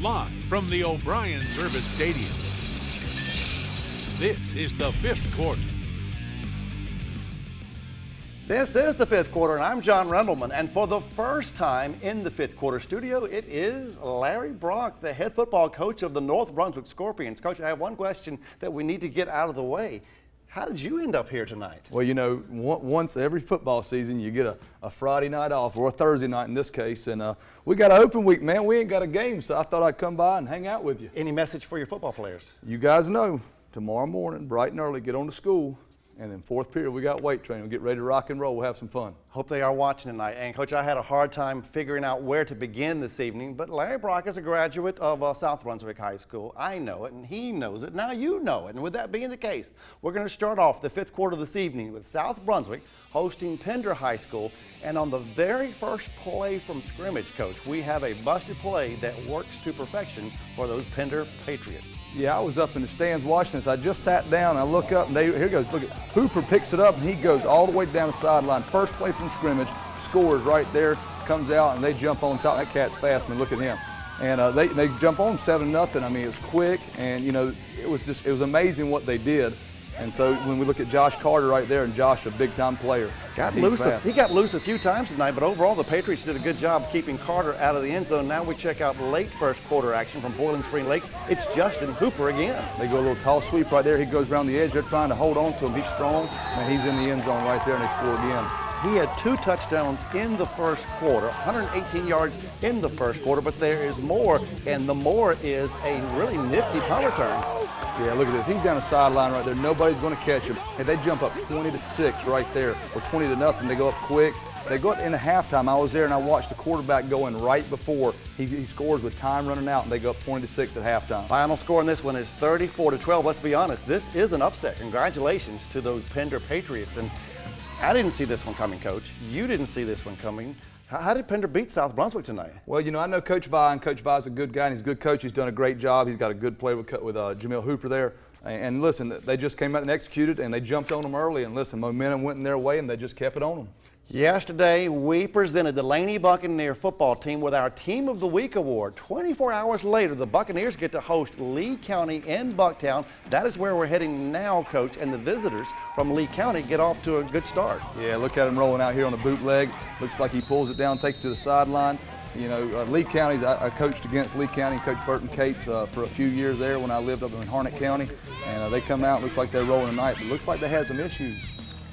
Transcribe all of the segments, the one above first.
live from the O'Brien Service Stadium. This is the fifth quarter. This is the fifth quarter, and I'm John Rendelman. And for the first time in the fifth quarter studio, it is Larry Brock, the head football coach of the North Brunswick Scorpions. Coach, I have one question that we need to get out of the way. How did you end up here tonight? Well, you know, once every football season, you get a Friday night off, or a Thursday night in this case, and we got an open week, man. We ain't got a game, so I thought I'd come by and hang out with you. Any message for your football players? You guys know, tomorrow morning, bright and early, get on to school. And then fourth period, we got weight training. We'll get ready to rock and roll. We'll have some fun. Hope they are watching tonight. And Coach, I had a hard time figuring out where to begin this evening, but Larry Brock is a graduate of South Brunswick High School. I know it, and he knows it. Now you know it. And with that being the case, we're going to start off the fifth quarter this evening with South Brunswick hosting Pender High School. And on the very first play from scrimmage, Coach, we have a busted play that works to perfection for those Pender Patriots. Yeah, I was up in the stands watching this. I just sat down, and I look up, and here goes. Look at Hooper picks it up, and he goes all the way down the sideline. First play from scrimmage, scores right there, comes out, and they jump on top. That cat's fast, man. Look at him. And they jump on 7-0. I mean, it's quick, and you know, it was amazing what they did. And so when we look at Josh Carter right there, and Josh, a big-time player. He got loose a few times tonight, but overall the Patriots did a good job keeping Carter out of the end zone. Now we check out late first quarter action from Boiling Spring Lakes. It's Justin Hooper again. They go a little tall sweep right there. He goes around the edge. They're trying to hold on to him. He's strong, and he's in the end zone right there, and they score again. He had 2 touchdowns in the first quarter, 118 yards in the first quarter, but there is more, and the more is a really nifty punt return. Yeah, look at this. He's down the sideline right there. Nobody's going to catch him. And they jump up 20-6 right there, or 20-0. They go up quick. They go up into halftime. I was there, and I watched the quarterback go in right before he scores with time running out, and they go up 20-6 at halftime. Final score in this one is 34-12. Let's be honest, this is an upset. Congratulations to those Pender Patriots. And I didn't see this one coming, Coach. You didn't see this one coming. How did Pender beat South Brunswick tonight? Well, you know, I know Coach Vi, and Coach Vi's a good guy, and he's a good coach. He's done a great job. He's got a good play with Jamil Hooper there. And listen, they just came out and executed, and they jumped on them early. And listen, momentum went in their way, and they just kept it on them. Yesterday, we presented the Laney Buccaneer football team with our Team of the Week award. 24 hours later, the Buccaneers get to host Lee County in Bucktown. That is where we're heading now, Coach, and the visitors from Lee County get off to a good start. Yeah, look at him rolling out here on the bootleg. Looks like he pulls it down, takes it to the sideline. You know, Lee County's, I coached against Lee County, Coach Burton Cates for a few years there when I lived up in Harnett County. And they come out, looks like they're rolling tonight, but looks like they had some issues.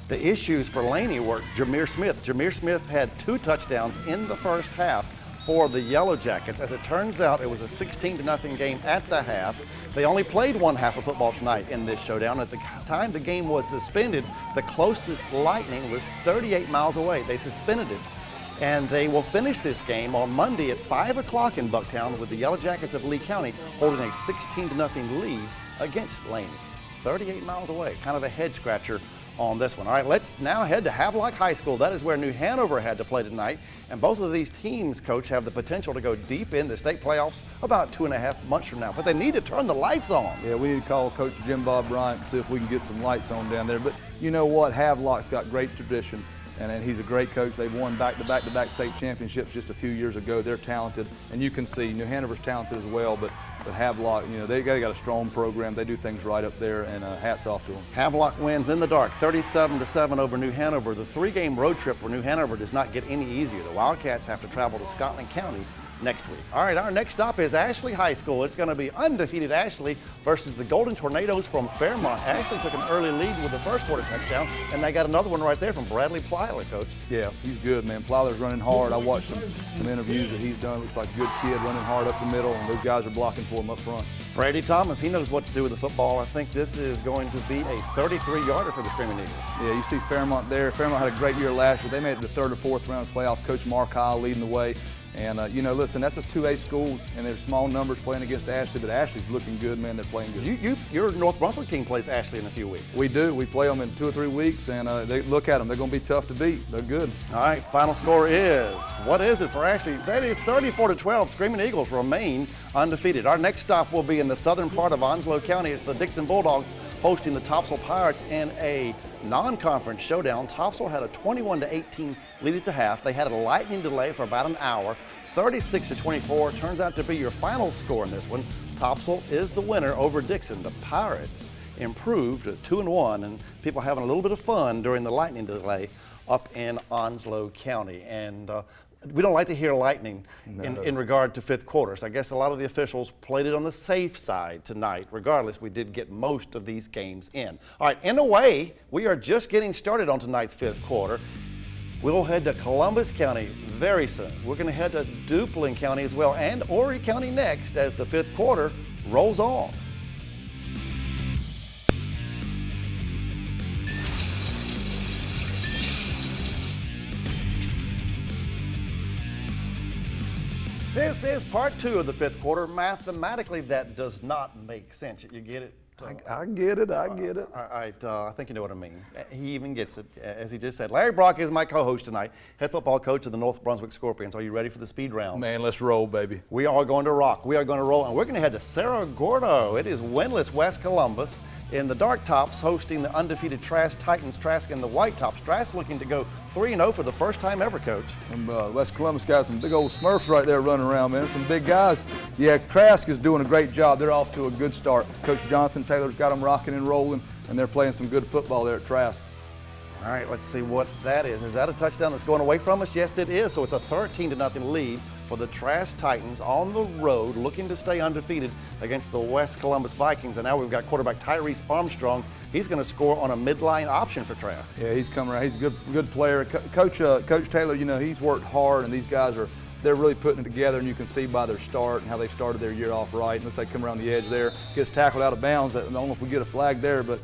The issues for Laney were Jameer Smith. Jameer Smith had 2 touchdowns in the first half for the Yellow Jackets. As it turns out, it was a 16-0 game at the half. They only played one half of football tonight in this showdown. At the time the game was suspended, the closest Lightning was 38 miles away. They suspended it. And they will finish this game on Monday at 5 o'clock in Bucktown with the Yellow Jackets of Lee County holding a 16-0 lead against Laney. 38 miles away, kind of a head scratcher on this one. All right, let's now head to Havelock High School. That is where New Hanover had to play tonight. And both of these teams, Coach, have the potential to go deep in the state playoffs about 2.5 months from now. But they need to turn the lights on. Yeah, we need to call Coach Jim Bob Bryant and see if we can get some lights on down there. But you know what? Havelock's got great tradition. And he's a great coach. They've won back-to-back state championships just a few years ago. They're talented, and you can see New Hanover's talented as well. But Havelock, you know, they got a strong program. They do things right up there, and hats off to them. Havelock wins in the dark, 37-7 over New Hanover. The 3-game road trip for New Hanover does not get any easier. The Wildcats have to travel to Scotland County next week. All right, our next stop is Ashley High School. It's going to be undefeated Ashley versus the Golden Tornadoes from Fairmont. Ashley took an early lead with the first quarter touchdown, and they got another one right there from Bradley Plyler, Coach. Yeah, he's good, man. Plyler's running hard. I watched some interviews that he's done. Looks like a good kid running hard up the middle, and those guys are blocking for him up front. Freddie Thomas, he knows what to do with the football. I think this is going to be a 33-yarder for the Screaming Eagles. Yeah, you see Fairmont there. Fairmont had a great year last year. They made it to the 3rd or 4th round of playoffs. Coach Mark Kyle leading the way. And, you know, listen, that's a 2A school, and there's small numbers playing against Ashley, but Ashley's looking good, man. They're playing good. Your North Brunswick team plays Ashley in a few weeks. We do. We play them in 2 or 3 weeks, and they look at them. They're going to be tough to beat. They're good. All right, final score is, what is it for Ashley? That is 34-12. Screaming Eagles remain undefeated. Our next stop will be in the southern part of Onslow County. It's the Dixon Bulldogs hosting the Topsail Pirates in a non-conference showdown. Topsail had a 21-18 lead at the half. They had a lightning delay for about an hour. 36-24 turns out to be your final score in this one. Topsail is the winner over Dixon. The Pirates improved to 2-1, and people having a little bit of fun during the lightning delay up in Onslow County. And we don't like to hear lightning in regard to fifth quarters. I guess a lot of the officials played it on the safe side tonight. Regardless, we did get most of these games in. All right, in a way, we are just getting started on tonight's fifth quarter. We'll head to Columbus County very soon. We're going to head to Duplin County as well, and Horry County next as the fifth quarter rolls on. This is part two of the fifth quarter. Mathematically, that does not make sense. You get it? I get it. I get it. All right, I think you know what I mean. He even gets it, as he just said. Larry Brock is my co-host tonight, head football coach of the North Brunswick Scorpions. Are you ready for the speed round? Man, let's roll, baby. We are going to rock. We are going to roll, and we're going to head to Cerro Gordo. It is winless West Columbus in the dark tops, hosting the undefeated Trask Titans. Trask in the white tops. Trask looking to go 3-0 for the first time ever, Coach. West Columbus got some big old Smurfs right there running around, man. Some big guys. Yeah, Trask is doing a great job. They're off to a good start. Coach Jonathan Taylor's got them rocking and rolling, and they're playing some good football there at Trask. All right, let's see what that is. Is that a touchdown that's going away from us? Yes, it is. So it's a 13-0 lead for the Trask Titans on the road, looking to stay undefeated against the West Columbus Vikings. And now we've got quarterback Tyrese Armstrong. He's going to score on a midline option for Trask. Yeah, he's coming around. He's a good player. Coach Taylor, you know, he's worked hard, and these guys they're really putting it together, and you can see by their start and how they started their year off right. Unless they come around the edge there, gets tackled out of bounds. I don't know if we get a flag there, but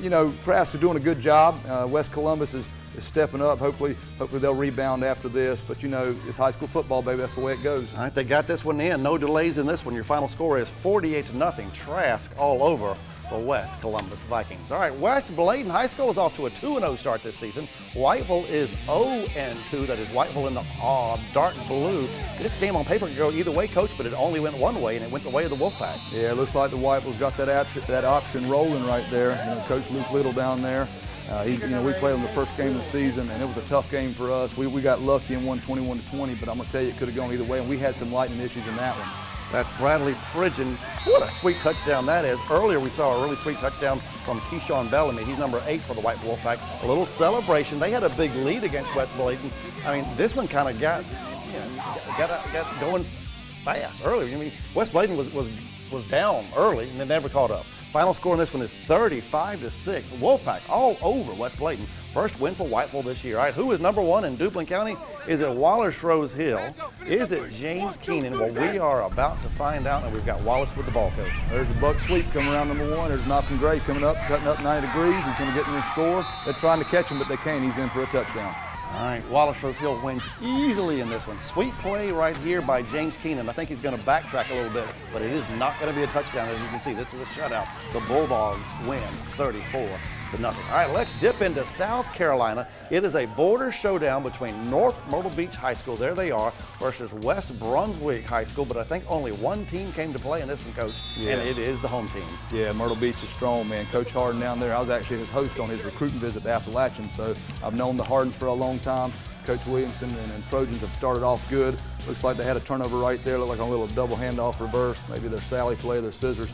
you know, Trask is doing a good job. West Columbus is stepping up. Hopefully they'll rebound after this. But you know, it's high school football, baby. That's the way it goes. All right, they got this one in. No delays in this one. Your final score is 48-0. Trask all over the West Columbus Vikings. All right, West Bladen High School is off to a 2-0 start this season. Whiteville is 0-2. That is Whiteville in the dark blue. This game on paper could go either way, Coach, but it only went one way, and it went the way of the Wolfpack. Yeah, it looks like the Whiteville's got that option rolling right there. You know, Coach Luke Little down there. We played him the first game of the season, and it was a tough game for us. We got lucky and won 21-20, but I'm going to tell you, it could have gone either way, and we had some lightning issues in that one. That's Bradley Pridgeon. What a sweet touchdown that is. Earlier we saw a really sweet touchdown from Keyshawn Bellamy. He's number 8 for the White Wolfpack. A little celebration. They had a big lead against West Bladen. I mean, this one kind of got going fast earlier. I mean, West Bladen was down early and they never caught up. Final score in this one is 35-6. Wolfpack all over West Bladen. First win for Whiteville this year. All right, who is number 1 in Duplin County? Is it Wallace Rose Hill? Is it James Keenan? Well, we are about to find out, and we've got Wallace with the ball, Coach. There's a Buck Sweet coming around number 1. There's Malcolm Gray coming up, cutting up 90 degrees. He's going to get in and score. They're trying to catch him, but they can't. He's in for a touchdown. All right, Wallace Rose Hill wins easily in this one. Sweet play right here by James Keenan. I think he's going to backtrack a little bit, but it is not going to be a touchdown. As you can see, this is a shutout. The Bulldogs win 34-0. All right, let's dip into South Carolina. It is a border showdown between North Myrtle Beach High School, there they are, versus West Brunswick High School, but I think only one team came to play in this one, Coach, and it is the home team. Yeah, Myrtle Beach is strong, man. Coach Harden down there, I was actually his host on his recruiting visit to Appalachian, so I've known the Hardens for a long time. Coach Williamson and Trojans have started off good. Looks like they had a turnover right there, looked like a little double handoff reverse, maybe their Sally play, their scissors.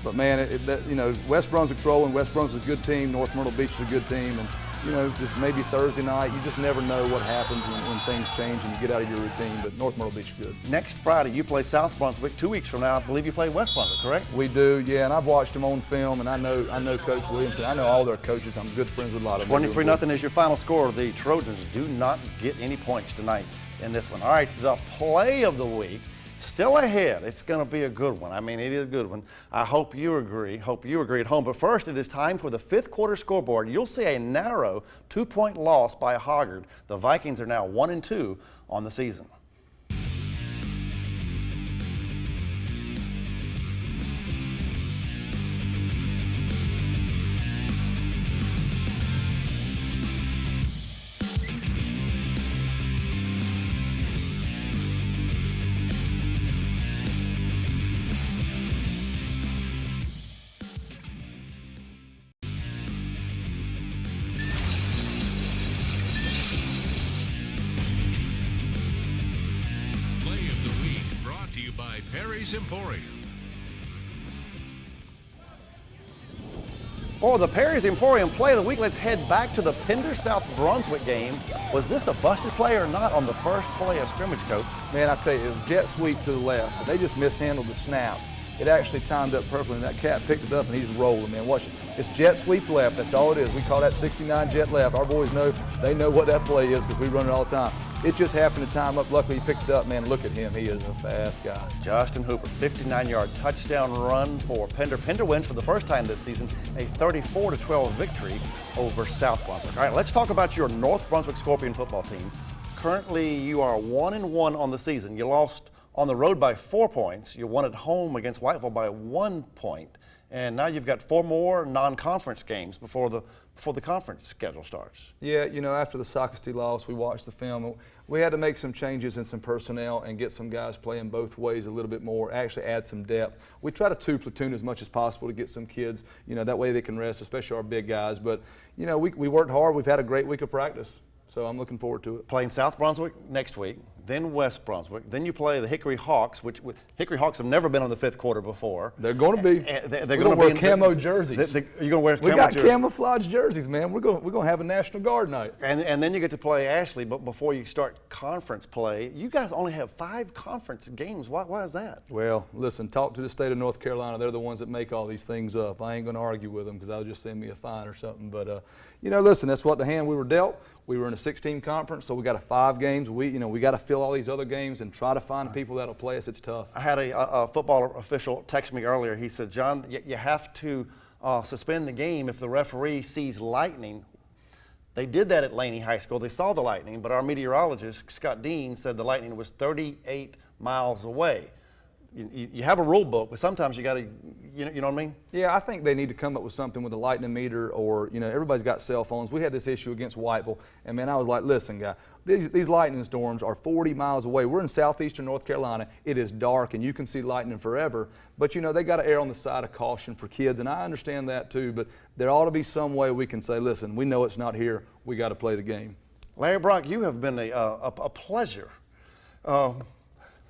But man, you know, West Brunswick's rolling. West Brunswick's a good team. North Myrtle Beach is a good team, and you know, just maybe Thursday night, you just never know what happens when things change and you get out of your routine. But North Myrtle Beach is good. Next Friday, you play South Brunswick. 2 weeks from now, I believe you play West Brunswick, correct? We do, yeah. And I've watched them on film, and I know Coach Williamson. I know all their coaches. I'm good friends with a lot of them. 23-0 is your final score. The Trojans do not get any points tonight in this one. All right, the play of the week. Still ahead. It's going to be a good one. I mean, it is a good one. I hope you agree. Hope you agree at home. But first, it is time for the fifth quarter scoreboard. You'll see a narrow 2-point loss by Hoggard. The Vikings are now 1-2 on the season. Perry's Emporium. For the Perry's Emporium play of the week, let's head back to the Pender South Brunswick game. Was this a busted play or not on the first play of scrimmage, Coach? Man, I tell you, it was jet sweep to the left, but they just mishandled the snap. It actually timed up perfectly, and that cat picked it up, and he's rolling, man. Watch it. It's jet sweep left. That's all it is. We call that 69 jet left. Our boys know, they know what that play is because we run it all the time. It just happened to time up. Luckily, he picked it up, man. Look at him. He is a fast guy. Justin Hooper, 59-yard touchdown run for Pender. Pender wins for the first time this season, a 34-12 victory over South Brunswick. All right, let's talk about your North Brunswick Scorpion football team. Currently, you are 1-1 on the season. You lost on the road by 4 points. You won at home against Whiteville by 1 point. And now you've got 4 more non-conference games before the conference schedule starts. Yeah, you know, after the Socastee loss, we watched the film. We had to make some changes in some personnel and get some guys playing both ways a little bit more, actually add some depth. We try to 2-platoon as much as possible to get some kids, you know, that way they can rest, especially our big guys. But, you know, we worked hard. We've had a great week of practice. So I'm looking forward to it. Playing South Brunswick next week, then West Brunswick, then you play the Hickory Hawks, which Hickory Hawks have never been on the 5th quarter before. They're going to be. They're going to wear camo jerseys. You're going to wear camo jerseys. We got jerseys. camouflage jerseys, man. We're going to have a National Guard night. And then you get to play Ashley, but before you start conference play, you guys only have 5 conference games. Why is that? Well, listen, talk to the state of North Carolina. They're the ones that make all these things up. I ain't going to argue with them because they'll just send me a fine or something. But, you know, listen, that's what the hand we were dealt. We were in a 16 conference, so we got 5 games. We got to fill all these other games and try to find people that'll play us. It's tough. I had a football official text me earlier. He said, John, you have to suspend the game if the referee sees lightning. They did that at Laney High School. They saw the lightning, but our meteorologist, Scott Dean, said the lightning was 38 miles away. You have a rule book, but sometimes you got to, you know what I mean? Yeah, I think they need to come up with something with a lightning meter, or, you know, everybody's got cell phones. We had this issue against Whiteville, and man, I was like, listen, guy, these lightning storms are 40 miles away. We're in southeastern North Carolina. It is dark, and you can see lightning forever. But, you know, they got to err on the side of caution for kids, and I understand that too, but there ought to be some way we can say, listen, we know it's not here. We got to play the game. Larry Brock, you have been a pleasure.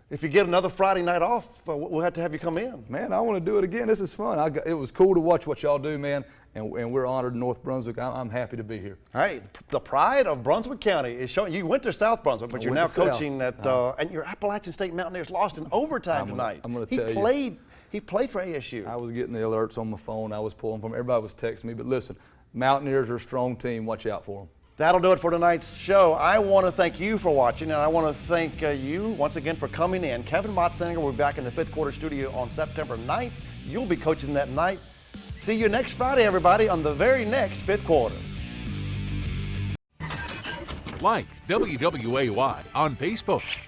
If you get another Friday night off, we'll have to have you come in. Man, I want to do it again. This is fun. It was cool to watch what y'all do, man, and we're honored in North Brunswick. I'm happy to be here. All right, the pride of Brunswick-County is showing. You went to South Brunswick, but you're now coaching at, and your Appalachian State Mountaineers lost in overtime tonight. I'm going to tell you. He played for ASU. I was getting the alerts on my phone. I was pulling from. Everybody was texting me. But listen, Mountaineers are a strong team. Watch out for them. That'll do it for tonight's show. I want to thank you for watching, and I want to thank you once again for coming in. Kevin Motzinger will be back in the 5th quarter studio on September 9th. You'll be coaching that night. See you next Friday, everybody, on the very next 5th quarter. Like WWAY on Facebook.